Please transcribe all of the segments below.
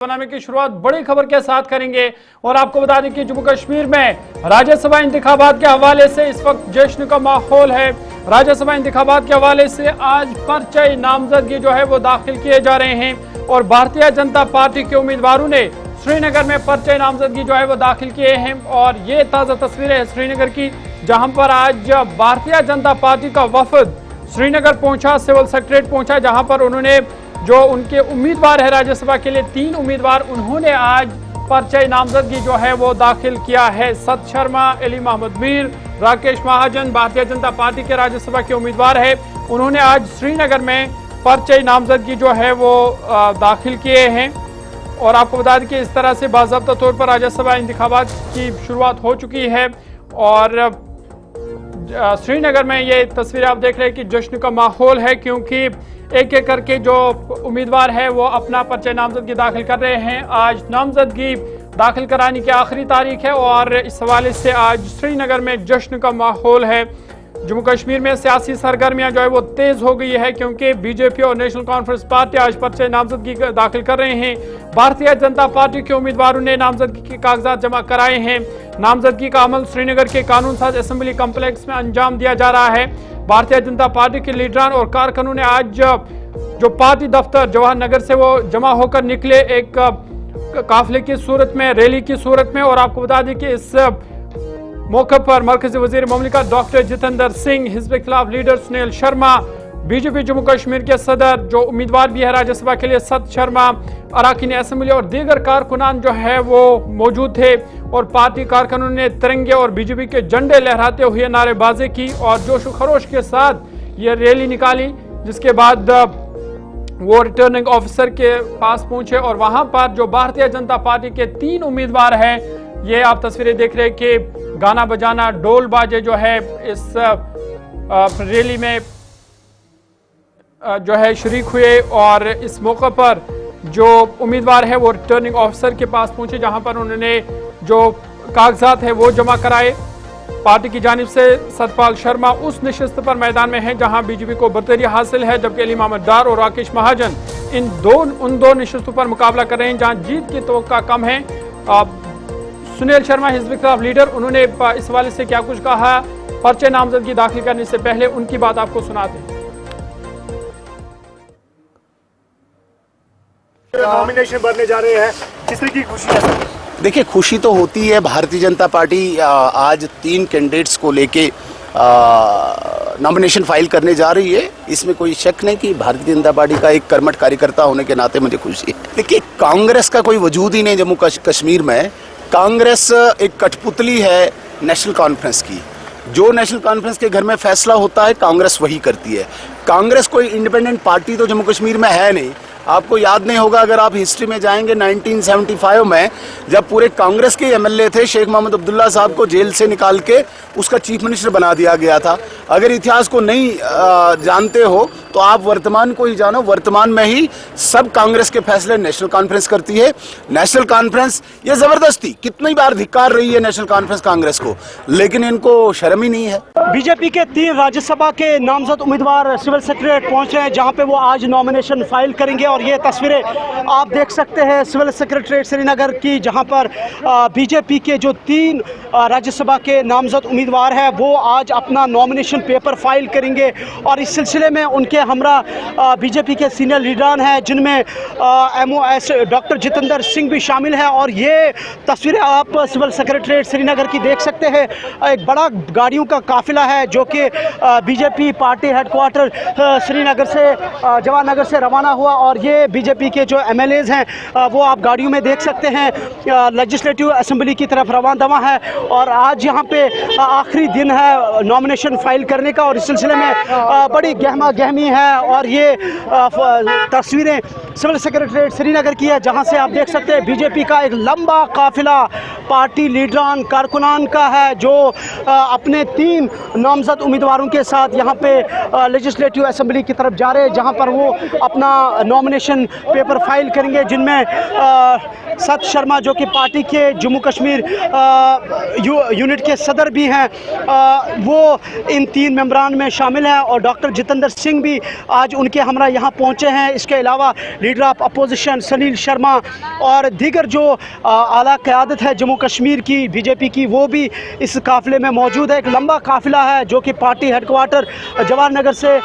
बनाने की शुरुआत बड़ी खबर के साथ करेंगे और आपको बता दें कि जम्मू कश्मीर में राज्यसभा इंतखाबात के हवाले से इस वक्त जश्न का माहौल है। राज्यसभा इंतखाबात के हवाले से आज पर्चे नामजदगी जो है वो दाखिल किए जा रहे हैं और भारतीय जनता पार्टी के उम्मीदवारों ने श्रीनगर में पर्चे नामजदगी जो है वो दाखिल किए हैं। और ये ताज़ा तस्वीरें हैं श्रीनगर की, जहां पर आज भारतीय जनता पार्टी का वफद श्रीनगर पहुंचा, सिविल सेक्रेटरीट पहुंचा, जहां पर उन्होंने जो उनके उम्मीदवार है राज्यसभा के लिए 3 उम्मीदवार, उन्होंने आज पर्चे नामजदगी जो है वो दाखिल किया है। सत शर्मा, अली मोहम्मद मीर, राकेश महाजन भारतीय जनता पार्टी के राज्यसभा के उम्मीदवार है। उन्होंने आज श्रीनगर में पर्चे नामजदगी जो है वो दाखिल किए हैं। और आपको बता दें कि इस तरह से बाज़ाब्ता तौर पर राज्यसभा इंतखाबात की शुरुआत हो चुकी है और श्रीनगर में ये तस्वीर आप देख रहे हैं कि जश्न का माहौल है, क्योंकि एक एक करके जो उम्मीदवार है वो अपना पर्चे नामजदगी दाखिल कर रहे हैं। आज नामजदगी दाखिल कराने की आखिरी तारीख है और इस हवाले से आज श्रीनगर में जश्न का माहौल है। जम्मू कश्मीर में सियासी सरगर्मियां जो है वो तेज हो गई है, क्योंकि बीजेपी और नेशनल कॉन्फ्रेंस पार्टी आज पर्चे नामजदगी दाखिल कर रहे हैं। भारतीय जनता पार्टी के उम्मीदवारों ने नामजदगी के कागजात जमा कराए हैं। नामजदगी का अमल श्रीनगर के कानून साज असेंबली कम्प्लेक्स में अंजाम दिया जा रहा है। भारतीय जनता पार्टी के लीडरान और कारकुनों ने आज जो पार्टी दफ्तर जवाहर नगर से वो जमा होकर निकले एक काफिले की सूरत में, रैली की सूरत में। और आपको बता दें कि इस मौके पर मरकजी वजीर मुमलिकत डॉक्टर जितेंद्र सिंह, हिज़्ब खिलाफ लीडर सुनील शर्मा, बीजेपी जम्मू कश्मीर के सदर जो उम्मीदवार भी है राज्यसभा के लिए सत शर्मा, अरकान असेंबली और दीगर कारकुनान जो है वो मौजूद थे। और पार्टी कारकुनों ने तिरंगे और बीजेपी के झंडे लहराते हुए नारेबाजी की और जोश व खरोश के साथ ये रैली निकाली, जिसके बाद वो रिटर्निंग ऑफिसर के पास पहुंचे और वहां पर जो भारतीय जनता पार्टी के 3 उम्मीदवार हैं, ये आप तस्वीरें देख रहे हैं कि गाना बजाना, ढोल बाजे जो है इस रैली में जो है शरीक हुए। और इस मौके पर जो उम्मीदवार है वो रिटर्निंग ऑफिसर के पास पहुंचे, जहां पर उन्होंने जो कागजात है वो जमा कराए। पार्टी की जानिब से सतपाल शर्मा उस नशिस्त पर मैदान में है जहां बीजेपी को बरतरी हासिल है, जबकि अली मोहम्मद डार और राकेश महाजन उन दो नशिस्तों पर मुकाबला कर रहे हैं जहां जीत की तवक्का कम है। सुनील शर्मा हिज़्ब खिलाफ लीडर, उन्होंने इस हवाले से क्या कुछ कहा, पर्चे नामजदगी दाखिल करने से पहले उनकी बात आपको सुनाते हैं। नॉमिनेशन भरने जा रहे हैं, किस तरह की खुशी है? देखिए, खुशी तो होती है। भारतीय जनता पार्टी आज 3 कैंडिडेट्स को लेके नॉमिनेशन फाइल करने जा रही है। इसमें कोई शक नहीं कि भारतीय जनता पार्टी का एक कर्मठ कार्यकर्ता होने के नाते मुझे खुशी है। देखिए, कांग्रेस का कोई वजूद ही नहीं जम्मू कश्मीर में। कांग्रेस एक कठपुतली है नेशनल कॉन्फ्रेंस की। जो नेशनल कॉन्फ्रेंस के घर में फैसला होता है कांग्रेस वही करती है। कांग्रेस कोई इंडिपेंडेंट पार्टी तो जम्मू कश्मीर में है नहीं। आपको याद नहीं होगा, अगर आप हिस्ट्री में जाएंगे 1975 में जब पूरे कांग्रेस के एमएलए थे, शेख मोहम्मद अब्दुल्ला साहब को जेल से निकाल के उसका चीफ मिनिस्टर बना दिया गया था। अगर इतिहास को नहीं जानते हो तो आप वर्तमान को ही जानो। वर्तमान में ही सब कांग्रेस के फैसले नेशनल कॉन्फ्रेंस करती है। नेशनल कॉन्फ्रेंस ये जबरदस्ती कितनी बार धिक्कार रही है नेशनल कॉन्फ्रेंस कांग्रेस को, लेकिन इनको शर्म ही नहीं है। बीजेपी के 3 राज्यसभा के नामजद उम्मीदवार सिविल सेक्रेटरीट पहुंच रहे हैं, जहां पे वो आज नॉमिनेशन फाइल करेंगे। और ये तस्वीरें आप देख सकते हैं सिविल सेक्रेटरीट श्रीनगर की, जहां पर बीजेपी के जो 3 राज्यसभा के नामजद उम्मीदवार हैं वो आज अपना नॉमिनेशन पेपर फाइल करेंगे। और इस सिलसिले में उनके हमरा बीजेपी के सीनियर लीडरान हैं, जिनमें MOS डॉक्टर जितेंद्र सिंह भी शामिल हैं। और ये तस्वीरें आप सिविल सेक्रेटरीट श्रीनगर की देख सकते हैं। एक बड़ा गाड़ियों का काफिला है जो कि बीजेपी पार्टी हेडक्वार्टर श्रीनगर से जवाहर नगर से रवाना हुआ। और ये बीजेपी के जो MLAs हैं वो आप गाड़ियों में देख सकते हैं, लेजिस्लेटिव असेंबली की तरफ रवाना दवा है। और आज यहाँ पे आखिरी दिन है नॉमिनेशन फाइल करने का और इस सिलसिले में बड़ी गहमा गहमी है। और ये तस्वीरें सिविल सेक्रेटरीट श्रीनगर की है, जहाँ से आप देख सकते हैं बीजेपी का एक लंबा काफिला पार्टी लीडरान कारकुनान का है, जो अपने 3 नामजद उम्मीदवारों के साथ यहाँ पे लेजिस्लेटिव असेंबली की तरफ जा रहे हैं, जहाँ पर वो अपना नॉमिनेशन पेपर फाइल करेंगे, जिनमें सत शर्मा जो कि पार्टी के जम्मू कश्मीर यूनिट के सदर भी हैं, वो इन 3 मेंबरान में शामिल हैं। और डॉक्टर जितेंद्र सिंह भी आज उनके हमरा यहाँ पहुँचे हैं। इसके अलावा leader of opposition Sunil Sharma और दीगर जो आला क़यादत है जम्मू कश्मीर की बीजेपी की, वो भी इस काफ़िले में मौजूद है। एक लंबा काफ़िला है जो कि पार्टी हेडक्वार्टर जवाहर नगर से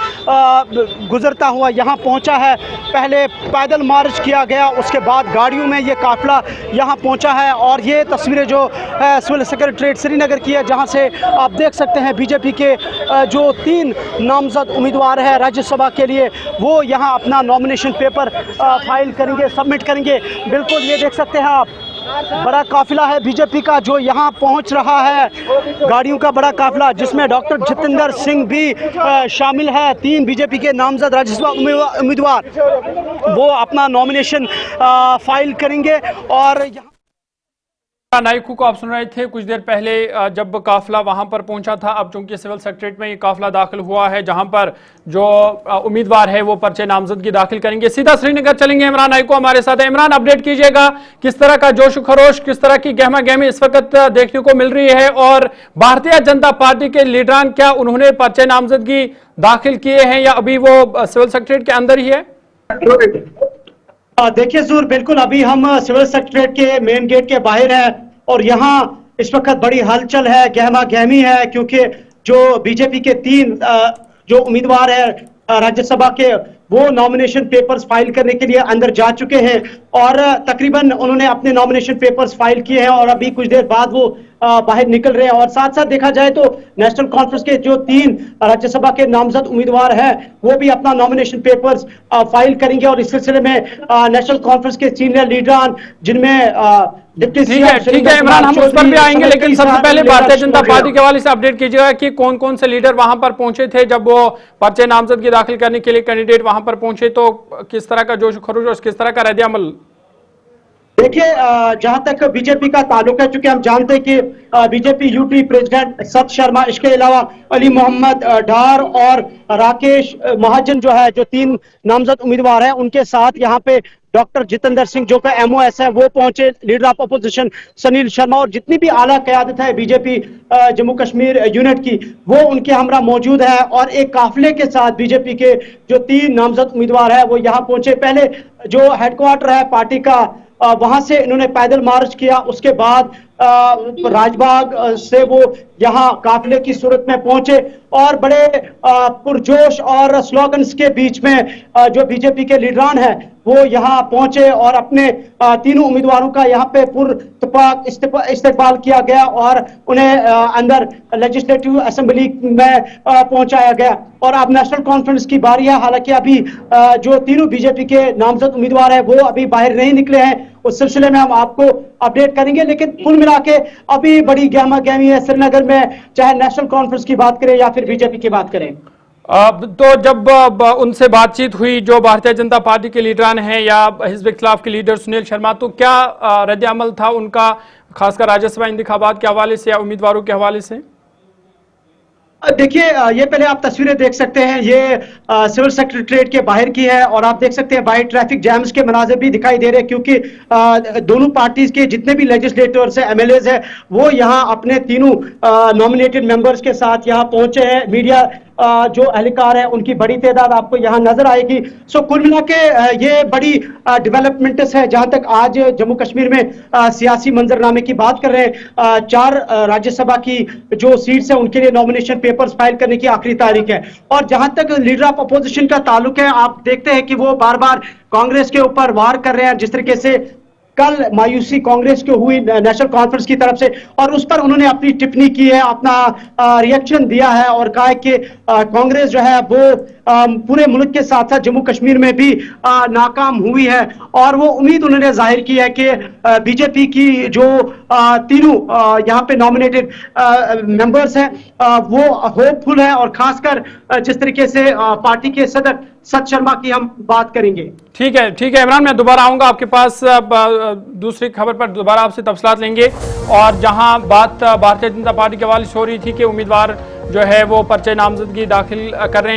गुजरता हुआ यहाँ पहुँचा है। पहले पैदल मार्च किया गया, उसके बाद गाड़ियों में ये काफ़िला यहाँ पहुँचा है। और ये तस्वीरें जो है सिविल सेक्रेटरीट श्रीनगर की है, जहाँ से आप देख सकते हैं बीजेपी के जो 3 नामजद उम्मीदवार हैं राज्यसभा के लिए, वो यहाँ अपना नॉमिनेशन पेपर फाइल करेंगे, सबमिट करेंगे। बिल्कुल ये देख सकते हैं आप, बड़ा काफिला है बीजेपी का जो यहाँ पहुँच रहा है, गाड़ियों का बड़ा काफिला, जिसमें डॉक्टर जितेंद्र सिंह भी शामिल है। 3 बीजेपी के नामजद राज्यसभा उम्मीदवार वो अपना नॉमिनेशन फाइल करेंगे। और नायकू को आप सुन रहे थे कुछ देर पहले जब काफिला वहां पर पहुंचा था। अब चूंकि सिविल सेक्रेटरीट में ये काफिला दाखिल हुआ है, जहां पर जो उम्मीदवार है वो पर्चे नामजदगी दाखिल करेंगे। सीधा श्रीनगर चलेंगे, इमरान नायकू हमारे साथ है। इमरान, अपडेट कीजिएगा, किस तरह का जोश खरोश, किस तरह की गहमा गहमी इस वक्त देखने को मिल रही है, और भारतीय जनता पार्टी के लीडरान क्या उन्होंने पर्चे नामजदगी दाखिल किए हैं या अभी वो सिविल सेक्रेटरीट के अंदर ही है? देखिए ज़ूर, बिल्कुल अभी हम सिविल सेक्रेटरीट के मेन गेट के बाहर हैं और यहाँ इस वक्त बड़ी हलचल है, गहमा गहमी है, क्योंकि जो बीजेपी के 3 जो उम्मीदवार है राज्यसभा के, वो नॉमिनेशन पेपर्स फाइल करने के लिए अंदर जा चुके हैं और तकरीबन उन्होंने अपने नॉमिनेशन पेपर्स फाइल किए हैं और अभी कुछ देर बाद वो बाहर निकल रहे हैं। और साथ साथ देखा जाए तो नेशनल कॉन्फ्रेंस के जो 3 राज्यसभा के नामजद उम्मीदवार हैं वो भी अपना नॉमिनेशन पेपर्स फाइल करेंगे। और इस सिलसिले में नेशनल कॉन्फ्रेंस के सीनियर लीडरान, जिनमें ठीक है इमरान, हम उस पर भी आएंगे, लेकिन सबसे पहले भारतीय जनता पार्टी के हवाले से अपडेट कीजिएगा कि कौन कौन से लीडर वहां पर पहुंचे थे जब वो पर्चे नामजदगी दाखिल करने के लिए कैंडिडेट वहां पर पहुंचे, तो किस तरह का जोश खरोश और किस तरह का रद्द-ए-अमल? देखिए, जहां तक बीजेपी का ताल्लुक है, चूंकि हम जानते हैं कि बीजेपी यूटी प्रेसिडेंट सत शर्मा, इसके अलावा अली मोहम्मद डार और राकेश महाजन जो है, जो 3 नामजद उम्मीदवार हैं, उनके साथ यहाँ पे डॉक्टर जितेंद्र सिंह जो का MOS है वो पहुंचे, leader of opposition Sunil Sharma और जितनी भी आला क़यादत है बीजेपी जम्मू कश्मीर यूनिट की, वो उनके हमरा मौजूद है। और एक काफिले के साथ बीजेपी के जो 3 नामजद उम्मीदवार है वो यहाँ पहुंचे। पहले जो हेडक्वार्टर है पार्टी का, वहां से इन्होंने पैदल मार्च किया, उसके बाद राजबाग से वो यहाँ काफिले की सूरत में पहुंचे और बड़े पुरजोश और स्लोगन्स के बीच में जो बीजेपी के लीडरान हैं वो यहाँ पहुंचे और अपने 3 उम्मीदवारों का यहाँ पे पुरतपाक इस्तकबाल किया गया और उन्हें अंदर लेजिस्लेटिव असेंबली में पहुंचाया गया। और अब नेशनल कॉन्फ्रेंस की बारी है, हालांकि अभी जो 3 बीजेपी के नामजद उम्मीदवार हैं वो अभी बाहर नहीं निकले हैं, उस सिलसिले में हम आपको अपडेट करेंगे। लेकिन कुल मिला के अभी बड़ी गहमा गहमी है श्रीनगर में, चाहे नेशनल कॉन्फ्रेंस की बात करें या फिर बीजेपी की बात करें। तो जब उनसे बातचीत हुई जो भारतीय जनता पार्टी के लीडरान हैं या हिज़्ब इख्तिलाफ के लीडर सुनील शर्मा, तो क्या रद्द-ए-अमल था उनका, खासकर राज्यसभा इंतखाबात के हवाले से या उम्मीदवारों के हवाले से? देखिए, ये पहले आप तस्वीरें देख सकते हैं, ये सिविल सेक्रेटरीट के बाहर की है और आप देख सकते हैं बाहर ट्रैफिक जैम्स के मनाज़िर भी दिखाई दे रहे हैं, क्योंकि दोनों पार्टीज के जितने भी लेजिस्लेटर्स हैं, MLAs हैं, वो यहाँ अपने 3 नॉमिनेटेड मेंबर्स के साथ यहाँ पहुंचे हैं। मीडिया जो एहलकार है उनकी बड़ी तादाद आपको यहाँ नजर आएगी। सो कुल मिला के ये बड़ी डेवलपमेंट्स है। जहां तक आज जम्मू कश्मीर में सियासी मंजरनामे की बात कर रहे हैं, 4 राज्यसभा की जो सीट्स है उनके लिए नॉमिनेशन पेपर्स फाइल करने की आखिरी तारीख है। और जहां तक लीडर ऑफ अपोजिशन का ताल्लुक है, आप देखते हैं कि वो बार बार कांग्रेस के ऊपर वार कर रहे हैं, जिस तरीके से कल मायूसी कांग्रेस को हुई नेशनल कॉन्फ्रेंस की तरफ से, और उस पर उन्होंने अपनी टिप्पणी की है, अपना रिएक्शन दिया है और कहा है कि कांग्रेस जो है वो पूरे मुल्क के साथ साथ जम्मू कश्मीर में भी नाकाम हुई है। और वो उम्मीद उन्होंने जाहिर की है कि बीजेपी की जो 3 यहाँ पे नॉमिनेटेड मेंबर्स हैं वो होपफुल है, और खासकर जिस तरीके से पार्टी के सदर सत शर्मा की हम बात करेंगे। ठीक है इमरान, मैं दोबारा आऊंगा आपके पास, दूसरी खबर पर दोबारा आपसे तफसीलात लेंगे। और जहां बात भारतीय जनता पार्टी के हवाले से हो रही थी कि उम्मीदवार जो है वो पर्चे नामजदगी दाखिल कर रहे हैं।